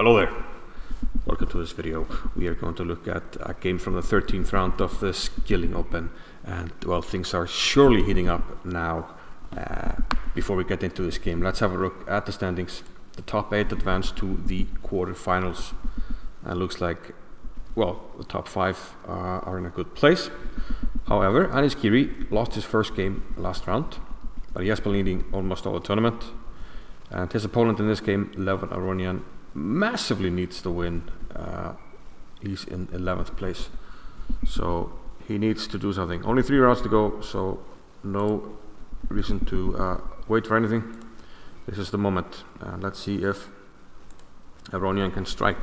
Hello there, welcome to this video. We are going to look at a game from the 13th round of the Skilling Open, and well, things are surely heating up now. Before we get into this game, let's have a look at the standings. The top 8 advance to the quarterfinals, and looks like, well, the top 5 are in a good place. However, Anish Giri lost his first game last round, but he has been leading almost all the tournament, and his opponent in this game, Levon Aronian, massively needs the win. He's in 11th place, so he needs to do something. Only 3 rounds to go, so no reason to wait for anything. This is the moment. Let's see if Aronian can strike.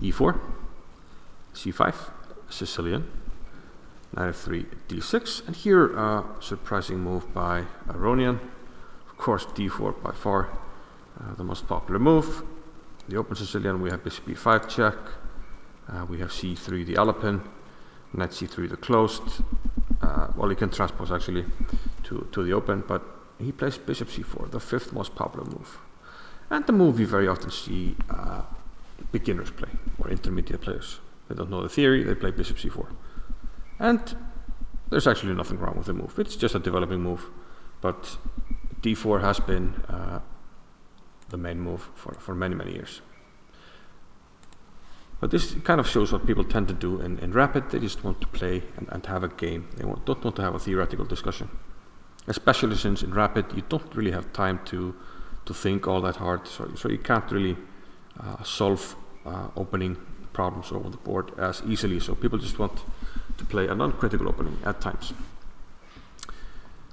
E4, C5, Sicilian, knight f3, d6, and here surprising move by Aronian. Of course, d4 by far the most popular move. The open Sicilian, we have bishop b5 check, we have c3 the Alapin, knight c3 the closed. Well, he can transpose actually to the open, but he plays bishop c4, the 5th most popular move, and the move we very often see beginners play, or intermediate players. They don't know the theory, they play bishop c4, and there's actually nothing wrong with the move. It's just a developing move, but d4 has been the main move for many years. But this kind of shows what people tend to do in Rapid. They just want to play and have a game. They don't want to have a theoretical discussion, especially since in Rapid you don't really have time to think all that hard, so you can't really solve opening problems over the board as easily, so people just want to play a non-critical opening at times.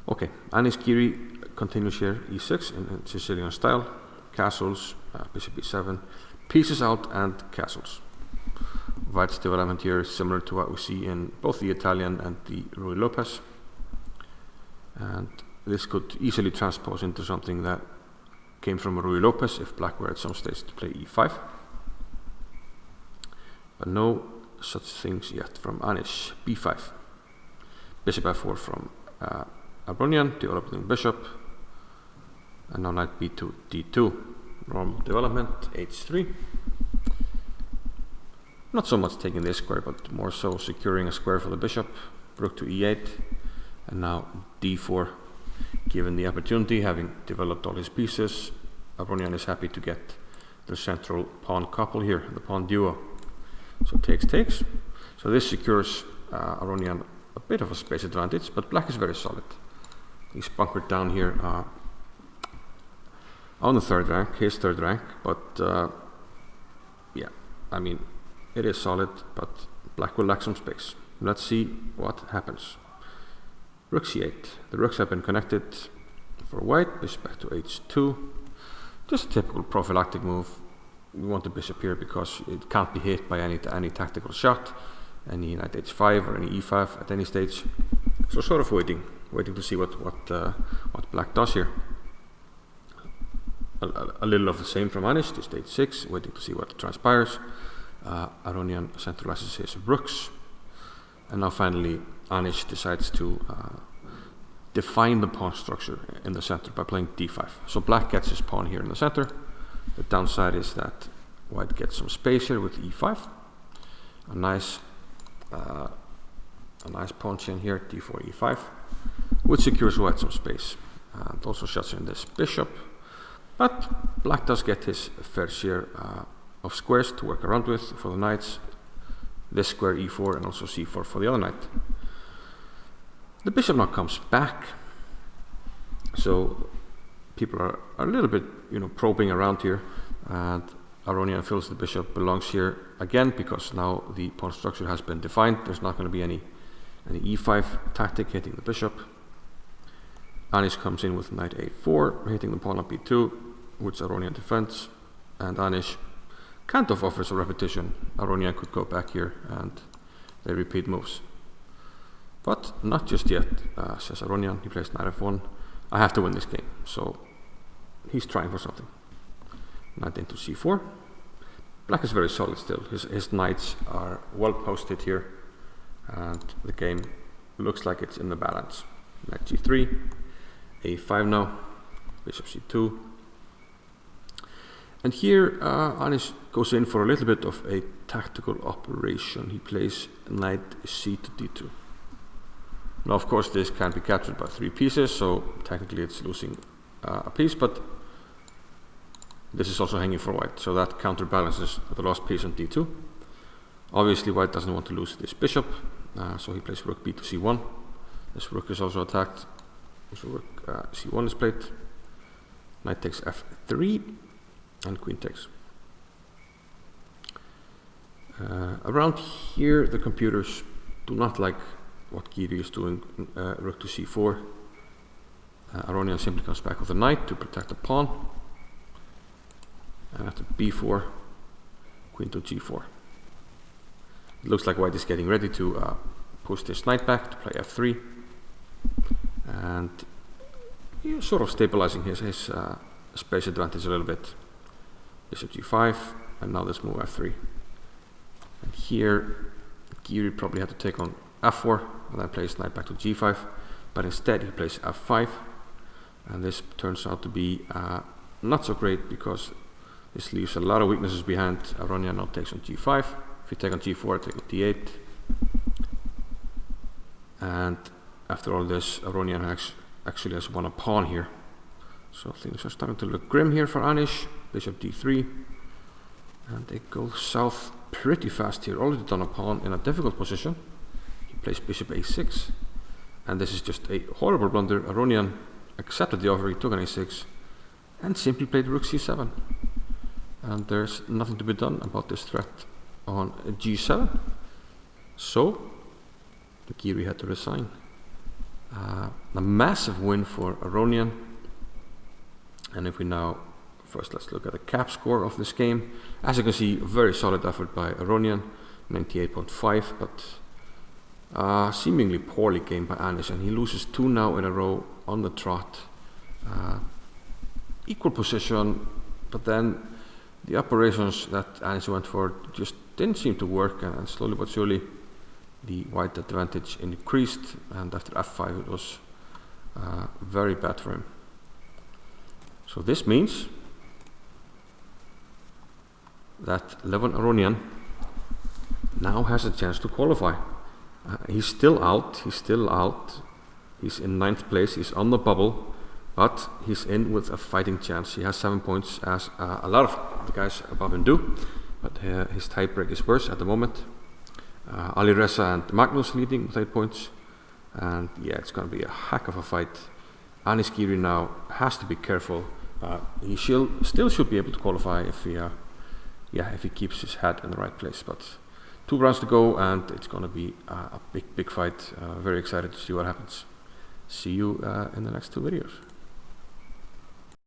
Okay, Anish Giri continues here, e6 in Sicilian style, castles, bishop b7, pieces out and castles. White's development here is similar to what we see in both the Italian and the Ruy Lopez, and this could easily transpose into something that came from Ruy Lopez if black were at some stage to play e5. But no such things yet from Anish. b5, bishop f4 from Aronian, developing bishop, and now knight b2, d2, normal development, h3. Not so much taking this square, but more so securing a square for the bishop, rook to e8, and now d4. Given the opportunity, having developed all his pieces, Aronian is happy to get the central pawn couple here, the pawn duo. So takes. So this secures Aronian a bit of a space advantage, but black is very solid. He's bunkered down here on the 3rd rank, his 3rd rank, but yeah, I mean, it is solid, but black will lack some space. Let's see what happens. Rook c8. The rooks have been connected for white, bishop back to h2. Just a typical prophylactic move. We want the bishop here because it can't be hit by any tactical shot, any knight h5 or any e5 at any stage. So sort of waiting to see what black does here. A little of the same from Anish, just h6, waiting to see what transpires. Aronian centralizes his rooks, and now finally Anish decides to define the pawn structure in the center by playing d5. So black gets his pawn here in the center. The downside is that white gets some space here with e5. A nice pawn chain here, d4, e5, which secures white some space, and also shuts in this bishop. But black does get his fair share of squares to work around with for the knights. This square e4 and also c4 for the other knight. The bishop now comes back, so people are a little bit, probing around here, and Aronian feels the bishop belongs here again because now the pawn structure has been defined. There's not going to be any e5 tactic hitting the bishop. Anish comes in with knight a4, hitting the pawn on b2, which Aronian defends, and Anish kind of offers a repetition. Aronian could go back here and they repeat moves. But not just yet, says Aronian. He plays knight f1. I have to win this game, so he's trying for something. Knight into c4. Black is very solid still. His knights are well posted here, and the game looks like it's in the balance. Knight g3, a5 now, bishop c2, And here Anish goes in for a little bit of a tactical operation. He plays knight c to d2. Now of course this can be captured by 3 pieces, so technically it's losing a piece, but this is also hanging for white, so that counterbalances the lost piece on d2. Obviously white doesn't want to lose this bishop, so he plays rook b to c1. This rook is also attacked, so rook c1 is played. Knight takes f3, and queen takes. Around here the computers do not like what Giri is doing, rook to c4. Aronian simply comes back with a knight to protect the pawn. And after b4, queen to g4. It looks like white is getting ready to push this knight back to play f3. And he's sort of stabilizing his space advantage a little bit. Bishop g5, and now this move f3. And here, Giri probably had to take on f4, and then plays knight back to g5. But instead he plays f5. And this turns out to be not so great, because this leaves a lot of weaknesses behind. Aronian now takes on g5. If you take on g4, take on d8. And after all this, Aronian actually has won a pawn here. So things are starting to look grim here for Anish. Bishop d3. And they go south pretty fast here. Already done a pawn in a difficult position. He plays bishop a6. And this is just a horrible blunder. Aronian accepted the offer, he took on a6, and simply played rook c7. And there's nothing to be done about this threat on g7. So Giri had to resign. A massive win for Aronian. And if we now first let's look at the cap score of this game. As you can see, a very solid effort by Aronian, 98.5, but seemingly poorly game by Anish, and he loses 2 now in a row on the trot. Equal position, but then the operations that Anish went for just didn't seem to work, and slowly but surely the white advantage increased, and after f5 it was very bad for him. So this means that Levon Aronian now has a chance to qualify. He's still out, he's in 9th place, he's on the bubble, but he's in with a fighting chance. He has 7 points, as a lot of the guys above him do, but his tiebreak is worse at the moment. Alireza and Magnus leading with 8 points, and yeah, it's going to be a heck of a fight. Anish Giri now has to be careful. He still should be able to qualify if he keeps his head in the right place. But 2 rounds to go, and it's going to be a big fight. Very excited to see what happens. See you in the next 2 videos.